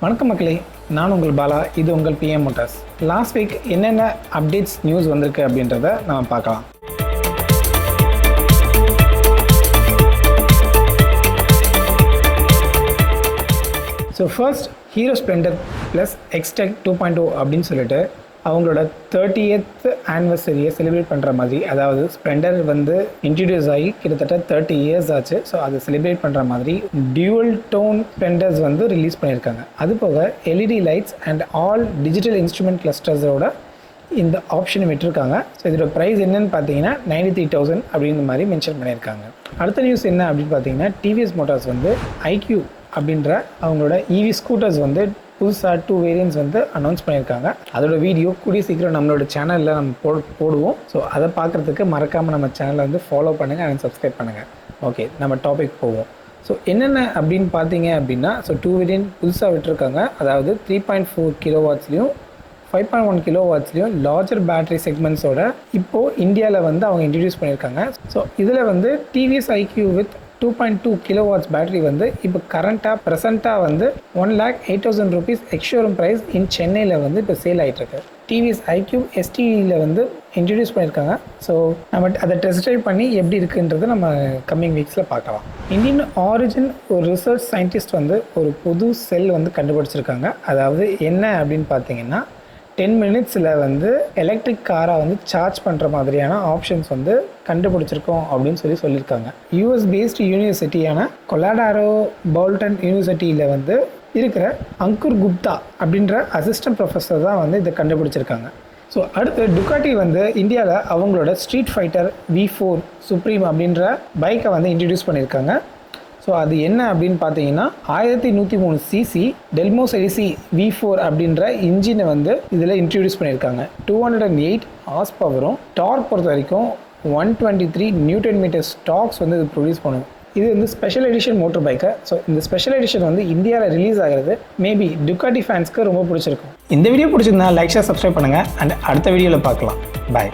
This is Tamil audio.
வணக்கம் மக்களே, நான் உங்கள் பாலா. இது உங்கள் பிஎம் மோட்டார்ஸ். லாஸ்ட் வீக் என்னென்ன அப்டேட்ஸ் நியூஸ் வந்திருக்கு அப்படின்றத நம்ம பார்க்கலாம். So first hero Splendor plus Xtec 2.0 அப்படின்னு சொல்லிட்டு அவங்களோட 30th ஆனிவர்சரியை செலிப்ரேட் பண்ணுற மாதிரி, அதாவது ஸ்ப்ளெண்டர் வந்து இன்ட்ரடியூஸ் ஆகி கிட்டத்தட்ட 30 years ஆச்சு. ஸோ அதை செலிப்ரேட் பண்ணுற மாதிரி டியூவல் டோன் ஸ்ப்ளெண்டர்ஸ் வந்து ரிலீஸ் பண்ணியிருக்காங்க. அது போக LED lights and all digital instrument கிளஸ்டர்ஸோட இந்த ஆப்ஷன் விட்டுருக்காங்க. ஸோ இதோட ப்ரைஸ் என்னன்னு பார்த்தீங்கன்னா 93,000 அப்படிங்கிற மாதிரி மென்ஷன் பண்ணியிருக்காங்க. அடுத்த நியூஸ் என்ன அப்படின்னு பார்த்தீங்கன்னா, TVS மோட்டார்ஸ் வந்து iQube அப்படின்ற அவங்களோட EV ஸ்கூட்டர்ஸ் வந்து புதுசாக 2 வேரியன்ட்ஸ் வந்து அனௌன்ஸ் பண்ணியிருக்காங்க. அதோட வீடியோ கூடிய சீக்கிரம் நம்மளோட சேனலில் நம்ம போடுவோம். ஸோ அதை பார்க்குறதுக்கு மறக்காமல் நம்ம சேனலை வந்து ஃபாலோ பண்ணுங்கள் அண்ட் சப்ஸ்கிரைப் பண்ணுங்கள். ஓகே, நம்ம டாபிக் போவோம். ஸோ என்னென்ன அப்படின்னு பார்த்தீங்க அப்படின்னா, ஸோ 2 வேரியன்ட் புதுசாக விட்டுருக்காங்க. அதாவது 3.4 கிலோவாட்ஸ்லையும் 5.1 கிலோவாட்ஸ்லையும் லார்ஜர் பேட்டரி செக்மெண்ட்ஸோட இப்போது இந்தியாவில் வந்து அவங்க இன்ட்ரடியூஸ் பண்ணியிருக்காங்க. ஸோ இதில் வந்து TVS iQube with 2.2 kilowatts battery வந்து இப்போ ப்ரெசண்ட்டாக வந்து 1,08,000 rupees எக்ஸ்ஷோரூம் ப்ரைஸ் இன் சென்னையில் வந்து இப்போ சேல் ஆகிட்டுருக்கு. TVS iQube STEயில் வந்து இன்ட்ரடியூஸ் பண்ணியிருக்காங்க. ஸோ நம்ம அதை டெஸ்ட் ட்ரைவ் பண்ணி எப்படி இருக்குன்றது நம்ம கம்மிங் வீக்ஸில் பார்க்கலாம். இந்தியன் ஆரிஜின் ஒரு ரிசர்ச் சயின்டிஸ்ட் வந்து ஒரு புது செல் வந்து கண்டுபிடிச்சிருக்காங்க. அதாவது என்ன அப்படின்னு பார்த்தீங்கன்னா, 10 minutesல வந்து எலக்ட்ரிக் காரை வந்து சார்ஜ் பண்ணுற மாதிரியான ஆப்ஷன்ஸ் வந்து கண்டுபிடிச்சிருக்கோம் அப்படின்னு சொல்லியிருக்காங்க. US பேஸ்டு யூனிவர்சிட்டியான கொலாடாரோ பவுல்டன் யூனிவர்சிட்டியில் வந்து இருக்கிற அங்குர் குப்தா அப்படின்ற அசிஸ்டன்ட் ப்ரொஃபஸர் தான் வந்து இதை கண்டுபிடிச்சிருக்காங்க. ஸோ அடுத்து Ducati வந்து இந்தியாவில் அவங்களோட ஸ்ட்ரீட் ஃபைட்டர் V4 சுப்ரீம் அப்படின்ற பைக்கை வந்து இன்ட்ரடியூஸ் பண்ணியிருக்காங்க. ஸோ அது என்ன அப்படின்னு பார்த்தீங்கன்னா, 1103 cc டெல்மோஸ் எடிசி V4 அப்படின்ற இன்ஜினை வந்து இதில் இன்ட்ரடியூஸ் பண்ணியிருக்காங்க. 208 ஹார்ஸ் பவரும் டார்க் பொறுத்த வரைக்கும் 123 நியூட்டன் மீட்டர் டார்க்ஸ் வந்து இது ப்ரொடியூஸ் பண்ணும். இது வந்து special edition motor bike. So இந்த ஸ்பெஷல் எடிஷன் வந்து இந்தியாவில் ரிலீஸ் ஆகிறது மேபி Ducati ஃபேன்ஸ்க்கு ரொம்ப பிடிச்சிருக்கும். இந்த வீடியோ பிடிச்சிருந்தா லைக் ஷேர் சப்ஸ்கிரைப் பண்ணுங்கள் அண்ட் அடுத்த வீடியோவில் பார்க்கலாம். பாய்.